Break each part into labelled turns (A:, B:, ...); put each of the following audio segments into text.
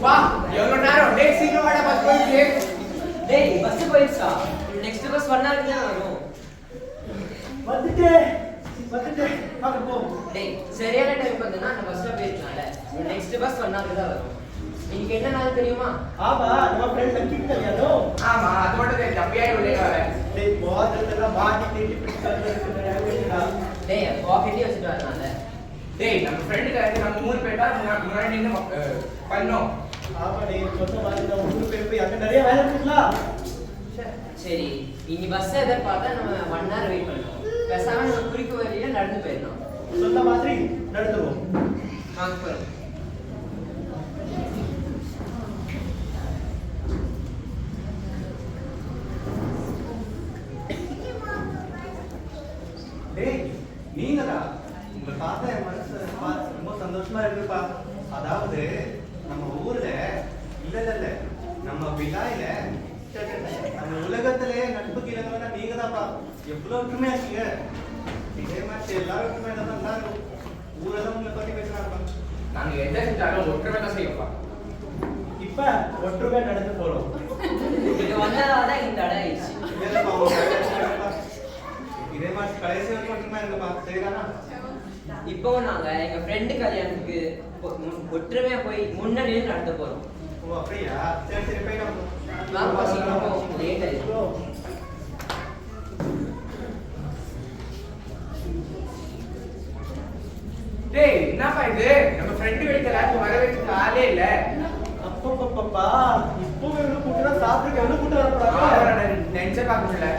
A: வா எவ்வளவு நேரம் டேய் சீக்கிரம் வாடா பஸ் போயிடுச்சு
B: டேய் பஸ் போயிடுச்சா நெக்ஸ்ட் பஸ் 1 hour தான் வரும்
C: வந்துட்டு வாங்க போ
B: டேய் சரியான டைம் வந்தனா அந்த பஸ்ல போயிடலாம்ல நெக்ஸ்ட் பஸ் 1 hour தான் வரும் இன்னைக்கு என்ன நாள் தெரியுமா
C: ஆமா நம்ம ஃப்ரெண்ட் லக்கிக்கு கல்யாணம்
A: ஆமா அது மட்டும் தெரியும் தம்பியா உள்ளே வர
C: டேய் போறதெல்லாம் மாட்டி கேட்டி பிடிச்சாங்க
B: டேய் பாக்கெட்லயே வச்சிட்டு வரலாம்ல
A: டேய் நம்ம ஃப்ரெண்டுக்கு நம்ம மூணு பேட்டா முன்னாடி நின்னு பண்ணோம்
C: ஆமா டேய் சொன்ன மாதிரி நம்ம ஊரு பேர் போய் அங்க நிறைய வேலை இருக்குல்ல
B: சரி இனி பஸ் எதிர்பார்த்தா நம்ம 1 hour வெயிட் பண்ணணும் பேசாம நம்ம குறுக்கு வழியில நடந்து போயிடலாம்
C: சொன்ன மாதிரி நடந்துவோம்
B: வாங்க போறோம்
C: டேய் நீங்கடா உங்களை பார்த்தா என் மனசு ரொம்ப சந்தோஷமா இருக்குப்பா அதாவது நம்ம ஊர்ல இல்ல நம்ம விழாயில நம்ம உலகத்திலே நட்புக்கு இலங்கனா நீங்க தான்ப்பா எவ்வளவு ஒற்றுமையா இருக்கீங்க இதே மாதிரி எல்லாரும் ஒற்றுமையா தான் நல்லா இருக்கும் ஊரெல்லாம் உங்களை பத்தி பேசுறாங்க
A: நாங்க எந்த செஞ்சாலும் ஒற்றுமை தான் செய்வோம்ப்பா
C: இப்ப ஒற்றுமை நடந்து போறோம்
B: இது வந்ததாதான் இந்த அடை ஆயிடுச்சு
C: இதே மாதிரி கடைசி வரைக்கும் ஒற்றுமையா இருக்குப்பா சரிதானா
B: இப்போ நாங்க எங்க ஃப்ரெண்டு கல்யாணத்துக்கு ஒற்றுமையா போய் முன்னாடியே நடந்து போறோம்
C: ஓ அப்படியா சரி சரி போயிடலாம்
B: வாங்க சீக்கிரம் போவோம் லேட் ஆயிடுச்சு
A: டேய் என்னப்பா இது நம்ம ஃப்ரெண்ட் வீட்டுல எல்லாரும் வர வச்சுட்டு ஆளே இல்ல
C: அப்பப்பப்பா இப்போ எவ்வளவு கூட்டம் சாப்பிட்டு எவ்வளவு கூட்டம் வரப்படாது
A: நினைச்சே பார்க்க முடியல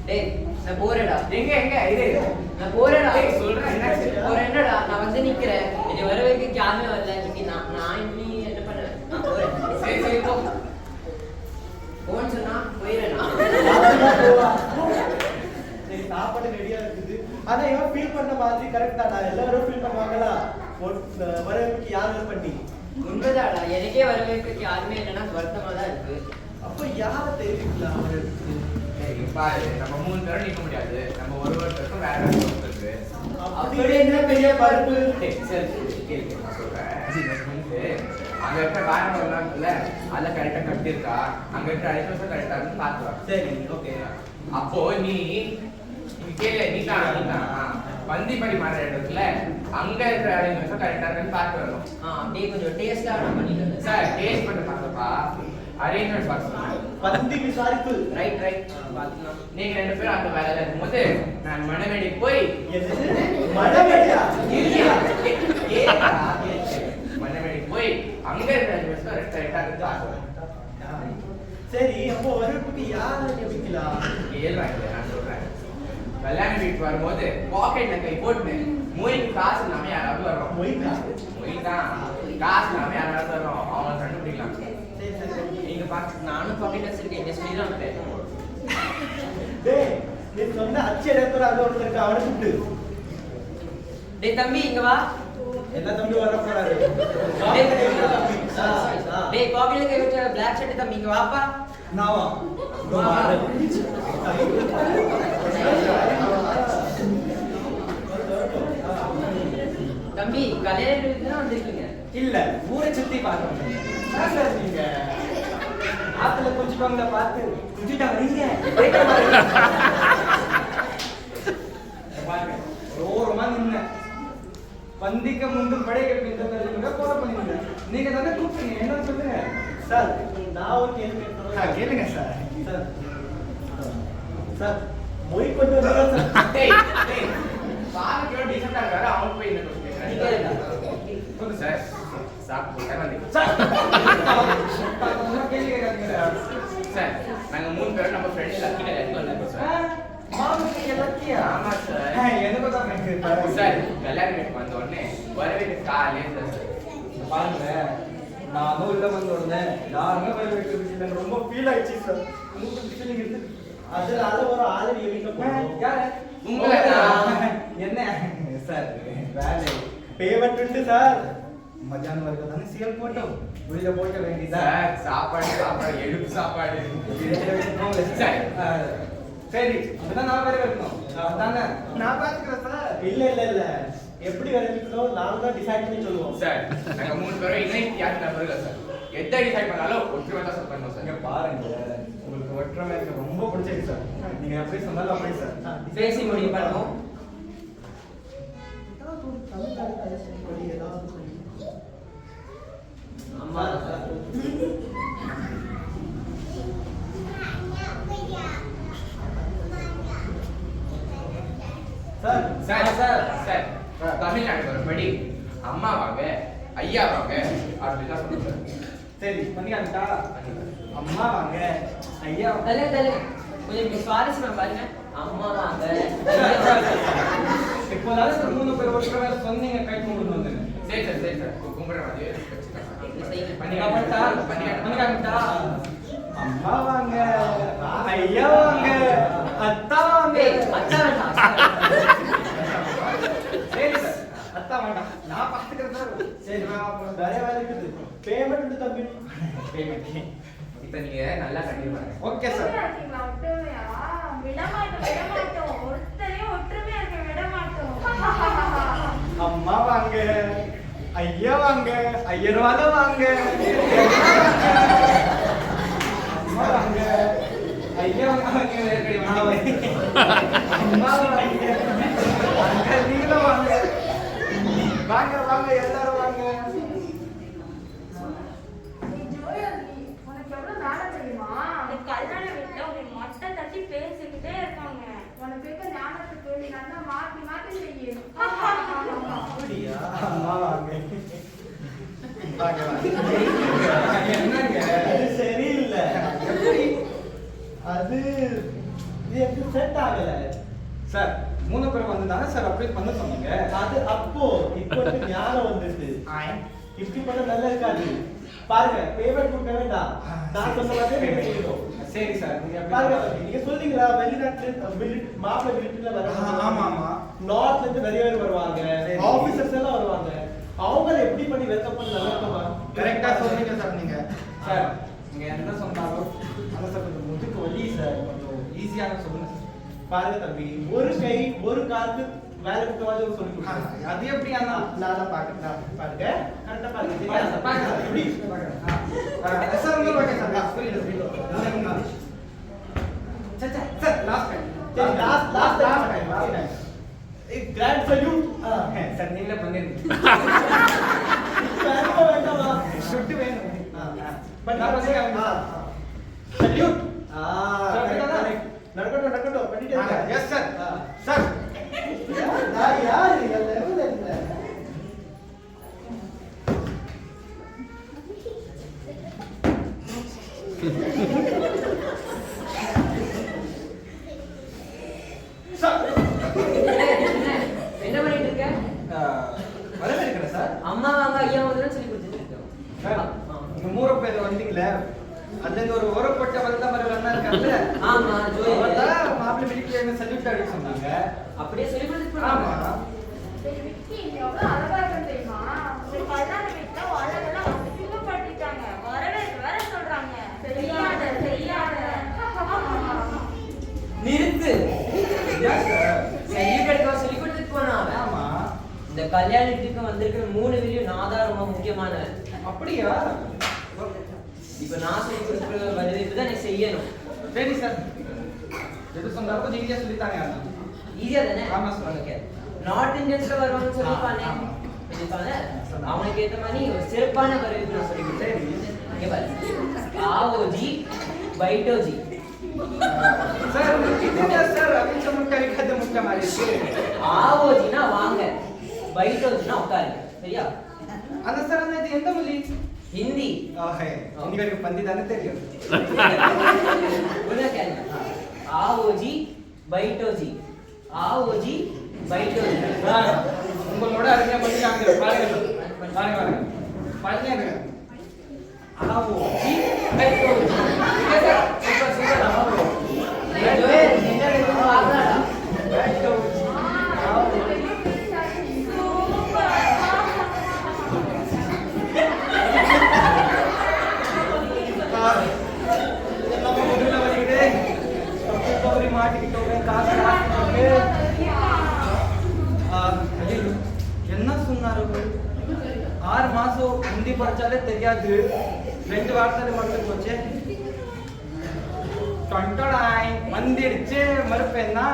B: டேய் நான் போறேடா
A: எங்க இது
B: நான் போறேடா
A: டேய் சொல்றேன் என்னாச்சு
B: போறேன்டா நான் வந்து நிக்கிறேன் இனி வர வைக்க யாருமே வரல இன்னைக்கு நான் இனி என்ன பண்ணுவேன் நான் போறேன்
A: சரி சரி போ
B: போன்னு சொன்னா போயிடுறேன்
C: சாப்பாடு ரெடியா இருக்குது ஆனா இவன் ஃபீல் பண்ண மாதிரி கரெக்டா நான் எல்லாரும் ஃபீல் பண்ணுவாங்களா வரவேற்புக்கு யாரும் பண்ணி
B: உண்மைதாடா எனக்கே வர வைக்க யாருமே இல்லைன்னா வருத்தமா தான் இருக்கு
C: அப்ப யாரை தெரிவிக்கலாம் வரவேற்புக்கு
A: பாரு நம்ம 3 பேரும் நிக்க முடியாது நம்ம ஒருத்தருக்கும் வேற ஒருத்தருக்கு
C: அப்படி என்ன பெரிய பருப்பு
A: சரி கேள்வி நான் சொல்றேன் அங்க இருக்க வேற இல்ல அத கரெக்டா கட்டிருக்கா அங்க இருக்க அடிஷன் கரெக்டா இருந்து பாத்துவா
C: சரி ஓகே
A: அப்போ நீ கேளு நீ தான் வந்திப்படி மாற இடத்துல அங்க இருக்கிற அடிஷன் கரெக்டா இருந்து பாத்து வரணும்
B: அப்படியே கொஞ்சம் டேஸ்டா நான் பண்ணிட்டேன்
A: சார் டேஸ்ட் பண்ண பாருப்பா அரேஞ்ச்மெண்ட் பாத்து
C: பந்தி விசாரிப்பு
B: ரைட் பாத்துக்கலாம்
A: நீங்க 2 பேரும் அந்த வேலையில இருக்கும்போது நான் மணமேடி போய்
C: மடமேடியா
A: மணமேடி போய் அங்க இருக்கிற அடிஷன் கரெக்டா இருந்து பாத்து
C: சரி அப்போ வரவேற்புக்கு யாரை நியமிக்கலாம்
A: கேள்வாங்க நான் சொல்றேன் கல்யாண வீட்டுக்கு வரும்போது பாக்கெட்ல கை போட்டு மொய்க்கு காசு இல்லாம யாராவது வரோம் மொய் தான் காசு இல்லாம யாராவது வரோம் அவங்க கண்டுபிடிக்கலாம் நீங்க பார்த்து
B: நானும் பாக்கெட் வச்சிருக்கேன் என்ன சொல்லி தான்
C: டேய் நீ சொன்ன அச்சேரத்துல அங்க ஒருத்தர் இருக்கு அவனை கூப்பிட்டு
B: டேய் தம்பி இங்க வா
C: என்ன தம்பி வர போறாரு
B: டேய் பாக்கெட்ல கை வச்ச Black ஷர்ட் தம்பி இங்க வாப்பா
C: நாவா
B: தம்பி கல்யாணத்துக்கு தான் வந்திருக்கீங்க
C: இல்ல ஊரை சுத்தி பார்க்க சார் நீங்க ஆத்துல கொஞ்சம் பார்த்து குஞ்சிட்டா வரீங்க பாருங்க ஓரமா நின்ன பந்திக்க முந்து படைக்க பிந்த போல பண்ணீங்க நீங்க தானே கூப்பிட்டீங்க என்ன சொல்லுங்க சார் நான் ஒரு கேள்வி கேளுங்க சார் சார் சார் மொய் கொஞ்சம் சார்
A: டேய் பாருங்க டீசன்ட்டா இருக்காரு அவங்க போய் என்ன சொல்லுங்க சார் சாப்பிட்டு வந்து சார் சார் நாங்க 3 பேரும் நம்ம ஃப்ரெண்ட் லக்கிட்ட லக்கி வந்தாங்க சார் ஆமா சார்
C: எனக்கு தான்
A: சார் கல்யாண வீட்டுக்கு வந்த உடனே வரவேற்று காலையே சார்
C: பாருங்க நானும் உள்ள வந்த உடனே யாருமே வரவேற்று ரொம்ப ஃபீல் ஆயிடுச்சு சார் ஃபீலிங் இருக்கு அதனால ஒரு ஆளு நியமிக்க யாரு
A: உங்களை
C: என்ன சார் வேலை பேமெண்ட் உண்டு சார் மத்தியானம் வரைக்கும் தானே சீல் போட்டோம் உள்ள போட்ட வேண்டியதா
A: சாப்பாடு எழுப்பு சாப்பாடு
C: சரி அதான் நான் வேற வைக்கணும் அதானே நான் பாத்துக்கிறேன் சார் இல்ல
D: எப்படி வரவேற்கணும் நாம தான் டிசைட் பண்ணி சொல்லுவோம்.
A: சார் நாங்க 3 பேரும் இணை யார் நம்பர்கள் சார். எதை டிசைட் பண்ணாலும் ஒற்றுமை தான் சார் பண்ணுவோம்
C: இங்க
A: சார்.
C: பாருங்க, உங்களுக்கு ஒற்றுமை எனக்கு ரொம்ப பிடிச்சிருக்கு சார். நீங்க எப்படி சொன்னாலும் அப்படியே சார்.
B: பேசி முடிவு பண்ணுவோம். அம்மா
D: sir
A: sir sir sir Tamil Nadu வரும்படி அம்மா வாங்க ஐயா வாங்க அப்படின்னு தான் சொல்லுங்க
C: சரி பண்ணிக்காங்கட்டா. அம்மா வாங்க, ஐயா வாங்க.
B: தலை தலை கொஞ்சம் இப்படி சுவாரஸ்யமா பாருங்க. அம்மா வாங்க ஐயா வாங்க.
C: இப்போதாவது சார் 3 பேர் ஒற்றுமை சொன்னீங்க, கை கும்பிட்டு வந்துங்க.
A: சரி சார் சரி சார் கும்பிட மாதிரி
C: பண்ணிக்காங்கட்டா. அம்மா வாங்க, ஐயா வாங்க, அத்தா வாங்க.
B: ஏய், அச்சா வேண்டாம்.
C: சரி சார், அத்தா வேண்டாம், நான் பாத்துக்கிறேன் சார்.
D: சரி நிறைய வேலை இருக்குது. பேமெண்ட் தம்பி.
C: பேமெண்ட்
A: இப்போ நீங்க நல்லா கண்டிப்பா
C: ஓகே சார். அம்மா வாங்க, ஐயா வாங்க, ஐயர்வாத வாங்க. அம்மா வாங்க, ஐயா வாங்க, அம்மா வாங்க, அங்கிள் நீங்களும் வாங்க. வாங்க வாங்க எல்லாரும் வாங்க.
D: அப்படியா?
C: அம்மா வாங்க. வாங்க வாங்க. என்னங்க
D: அது சரியில்லை.
C: எப்படி
D: அது இது எனக்கு செட் ஆகல.
C: சார் 3 பேர் வந்து தானே சார் அப்படி பண்ண சொன்னீங்க.
D: அது அப்போ இப்போ எனக்கு ஞானம் வந்துட்டு. இப்படி பண்ண நல்லா இருக்காது. பாருங்க பேமெண்ட் கொடுக்க வேண்டாம். நான் சொன்ன மாதிரி நீங்க செய்யணும்.
C: சரி சார், நீங்க எப்படி
D: பாருங்க நீங்க சொல்றீங்களா வெளிநாட்டுல மாப்பிள்ளை வீட்டுல வர.
C: ஆமா ஆமா.
D: நார்த்ல இருந்து நிறைய பேர் வருவாங்க,
C: சரி.
D: ஆபீசர்ஸ் எல்லாம் வருவாங்க. அவங்கள எப்படி பண்ணி வெல்கம் பண்ண நல்லா இருக்குமா?
C: கரெக்டா சொன்னீங்க சார் நீங்க. சார் நீங்க என்ன சொன்னாலும் அந்த சார் கொஞ்சம் முதுக்கு வலி சார், கொஞ்சம் ஈஸியாக சொல்லுங்க சார்.
D: பாருங்க தம்பி, ஒரு கை ஒரு காலுக்கு வேலை கொடுத்த மாதிரி சொல்லி கொடுங்க.
C: அது எப்படி அண்ணா?
D: நான் தான் பாக்குறேன். பாருங்க கரெக்டா பாருங்க. சரியா?
C: பாருங்க சார், பாருங்க சார், எப்படி பாருங்க சார். உங்களுக்கு பாருங்க சார், புரியுது புரியுது. சே சே சார், லாஸ்ட் டைம்.
D: சரி last time. Grand salute.
C: Sir நீங்களே பண்ணிருங்க.
D: வேண்டாமா?
C: ஷுட் வேணும்.
D: சல்யூட்.
C: நடக்கட்டும்
D: நடக்கட்டும் பண்ணிட்டே இருங்க.
C: Yes sir. சார்
D: நான் யாரு இந்த லெவல்ல இல்ல.
B: என்ன பண்ணிட்டு இருக்க?
C: வரவேற்கிறேன் சார்.
B: அம்மா வாங்க ஐயா வாங்க சொல்லி கொடுத்துட்டு இருக்கோம்.
C: சார் நீங்க 3 பேர் வந்தீங்களே, அதுல இருந்து ஒரு ஓரப்பட்ட வந்தவர் அண்ணா இருக்காங்கல்ல,
B: ஆமா ஜோய்.
C: அவர்தான் மாப்பிள்ளை வீட்டுக்கு என்ன சல்யூட் அடிக்க சொன்னாங்க.
B: அப்படியே சொல்லி கொடுத்துட்டு
C: ஆமா.
B: போறாங்க. நிறுத்து. சல்யூட் அடிக்க சொல்லி கொடுத்துட்டு போனான்.
C: ஆமா.
B: இந்த கல்யாணத்துக்கு வந்திருக்கிற 3 வீடியோ நான் தான் ரொம்ப முக்கியமானது.
C: அப்படியா?
B: இப்ப நான் சொல்லி கொடுக்குற வரவேற்பு தான் எனக்கு செய்யணும்.
C: சரி சார், எது சொன்னாலும் கொஞ்சம் ஈஸியா சொல்லித்தாங்க.
B: ஈஸியா தானே?
C: ஆமா சார்.
B: ஓகே. நார்த் இந்தியன்ஸ்ல வருவாங்கன்னு சொல்லிப்பானே. அவனுக்கு ஏத்த மாதிரி ஒரு சிறப்பான வரவேற்பு நான் சொல்லி கொடுத்தேன். இங்க பாரு. ஆவோஜி பைட்டோஜி.
C: சார் இதுங்க சார் அவிச்ச முட்டை கதை முட்டை மாதிரி இருக்கு.
B: ஆவோஜினா வாங்க, பைட்டோஜினா உட்காருங்க. சரியா?
C: அந்த சார் அந்த இது எந்த மொழி?
B: ஹிந்தி.
C: ஓஹே, உங்களுக்கு பந்தி தானே தெரியும்.
B: ஒழுங்கா கேளுங்க. ஆவோஜி பைட்டோஜி. ஆவோஜி பைட்டோஜி.
C: உங்களோட அருமையா பண்ணிட்டாங்க. பாருங்க பாருங்க பாருங்க.
B: ஆவோஜி பைட்டோஜி. இங்க சார் சூப்பர் சூப்பர். ஆவோஜி. ஏய் ஜோய் என்ன வேணும் பாக்கறடா.
C: பைட்டோஜி. மாட்டிக்கிட்டோம் காசு.
E: 6 மாசம் ஹிந்தி படிச்சாலே தெரியாது 2 வார்த்தை மறந்து போச்சு டொண்டடாய் வந்துடுச்சு மறுப்பேன்னா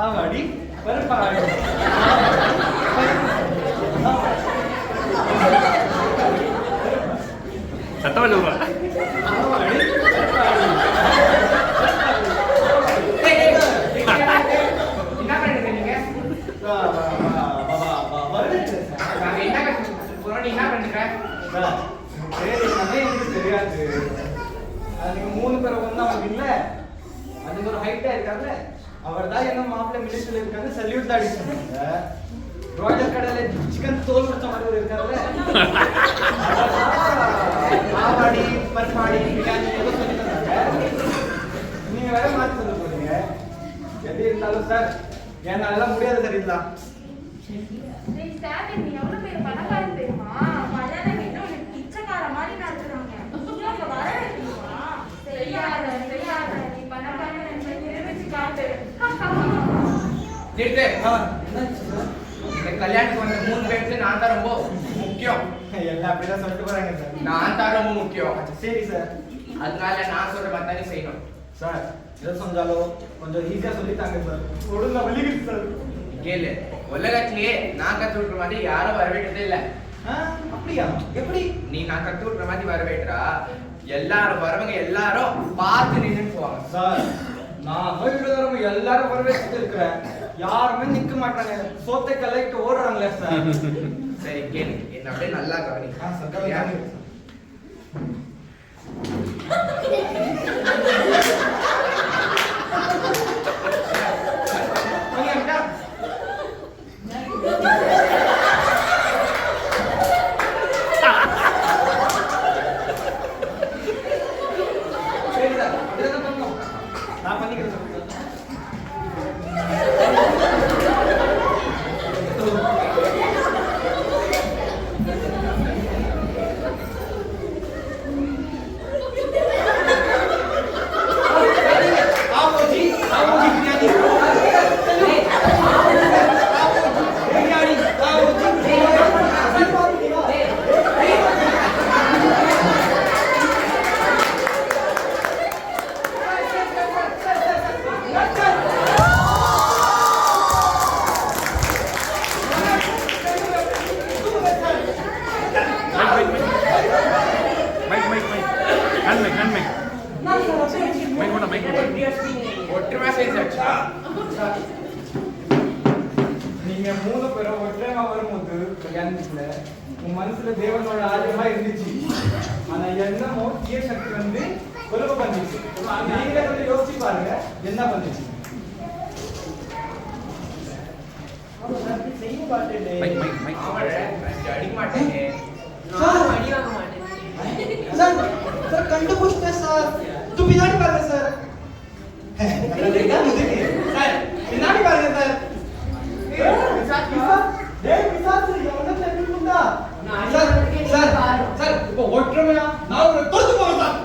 E: ஆவடி மறுப்பாடி
F: சத்தமா சொல்லுவா
A: என்ன பண்ணிட்டு நீங்க நாங்க என்ன கற்றுக்கிறோம் நீ என்ன பண்ணிருக்க
E: எனக்கு தெரியாது அது நீங்க 3 பேர் ஒண்ணா இல்ல அது ஒரு ஹைட்டா இருக்காங்க அவர் தான் என்ன மாப்பிள்ளை மினிஸ்டர்ல இருக்காங்க சல்யூட் தான் அடிச்சாங்க ரோஜர் கடையில சிக்கன் தோல் கொடுத்த மாதிரி இருக்காருல்ல ஆவாடி பர்பாடி பிரியாணி ஏதோ சொல்லி தந்தாங்க நீங்க வேற மாத்தி சொல்ல போறீங்க எப்படி இருந்தாலும் சார் என்னால முடியாது சார் இதெல்லாம்
G: நீ எவ்வளவு பேர் பணக்காரன் தெரியுமா கல்யாணம் இன்னும் உனக்கு பிச்சைக்கார மாதிரி நடத்துறாங்க இங்க வர தெரியுமா செய்யாத நீ பணக்காரன் என்று நிரூபிச்சு காட்டு
A: நிறுத்து
E: என்னாச்சு சார்
A: இந்த கல்யாணத்துக்கு வந்த 3 பேருக்கு நான் தான் ரொம்ப முக்கியம்
E: எல்லாம் அப்படிதான் சொல்லிட்டு போறாங்க சார்
A: நான் தான் ரொம்ப முக்கியம்
E: சரி சார்
A: அதனால நான் சொல்ற மாதிரி தானே செய்யணும்
E: சார் எதை சொன்னாலும் கொஞ்சம் ஈஸியா சொல்லித்தாங்க சார் ஒழுங்கா வலிக்குது சார்
A: கேளு உலகத்திலேயே நான் கத்து விட்டுற மாதிரி யாரும் வரவேற்றதே இல்ல
E: அப்படியா எப்படி
A: நீ நான் கத்து விட்டுற மாதிரி வரவேற்றா எல்லாரும் வரவங்க எல்லாரும் பார்த்து நின்று போவாங்க
E: சார் நான் வீடுறவங்க எல்லாரும் வரவேற்று இருக்கிறேன் யாருமே நிக்க மாட்டாங்க சோத்தை கலைக்கு ஓடுறாங்களே சார்
A: சரி கேளு என்ன அப்படியே நல்லா கவனி சரியா?
E: சரி சார் அப்படிதான் பண்ணணும் நான் பண்ணிக்கிறேன் சார்
A: ஒற்றுமை செஞ்சா
E: நீங்க 3 பேரும் ஒற்றைமா வரும்போது கல்யாணத்துல உன் மனசுல தேவனோட ஆதிமா இருந்துச்சு ஆனா என்னமோ தீய சக்தி வந்து கொழுப்பு பண்ணிச்சு நீங்களே கொஞ்சம் யோசிச்சு பாருங்க என்ன பண்ணுச்சு செய்ய மாட்டேன்
A: அடிக்க மாட்டேங்க
B: நான் அடி வாங்க மாட்டேன்
D: சார் சார் கண்டுபிடிச்சிட்டேன் சார் தூ பின்னாடி பாருங்க சார் சார் பின்னாடி பாருங்க சார் இப்போ ஒற்றுமையா நான் ஒரு தொடுத்து போறேன்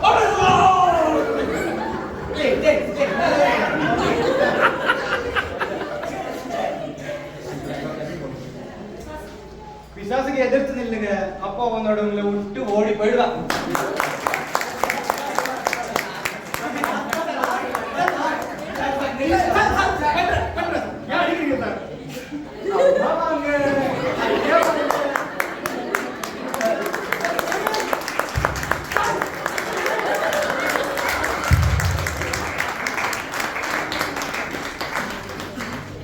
E: பிசாசுக்கு எதிர்த்து நில்லுங்க அப்பா உன்னோட உங்களை விட்டு ஓடி போயிடுவான்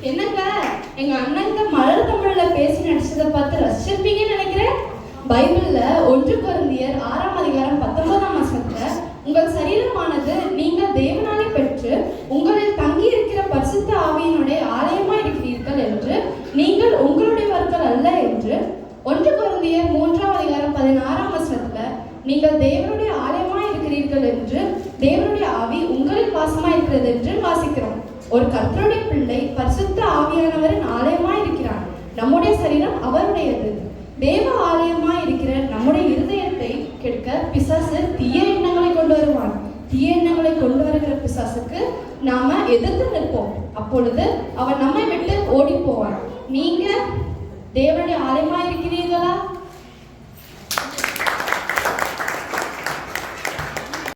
H: என்னங்க எங்க அண்ணன் மலர் தமிழ்ல பேசி நடிச்சதை பார்த்து ரசிச்சிருப்பீங்கன்னு நினைக்கிறேன். பைபிள்ல 1 கொரிந்தியர் 6ஆம் அதிகாரம் 19ஆம் வசனத்துல உங்கள் சரீரமானது நீங்கள் தேவனாலே பெற்று உங்களில் தங்கி இருக்கிற பரிசுத்த ஆவியினுடைய ஆலயமா இருக்கிறீர்கள் என்று நீங்கள் உங்களுடையவர்கள் அல்ல என்று 1 கொரிந்தியர் 3ஆம் அதிகாரம் 16ஆம் வசனத்துல நீங்கள் தேவனுடைய ஆலயமா இருக்கிறீர்கள் என்று தேவனுடைய ஆவி உங்களில் வாசமா இருக்கிறது என்று வாசிக்கிறோம். ஒரு கர்த்தருடைய பிள்ளை பரிசுத்த ஆவியானவரின் ஆலயமாய் இருக்கிறான். நம்முடைய சரீரம் அவருடையது. தேவ ஆலயமாய் இருக்கிற நம்முடைய இருதயத்தை கெடுக்க பிசாசு தீய எண்ணங்களை கொண்டு வருவான். தீய எண்ணங்களை கொண்டு வருகிற பிசாசுக்கு நாம எதிர்த்து நிற்போம். அப்பொழுது அவன் நம்மை விட்டு ஓடி போவான். நீங்க தேவனுடைய ஆலயமா இருக்கிறீர்கள்.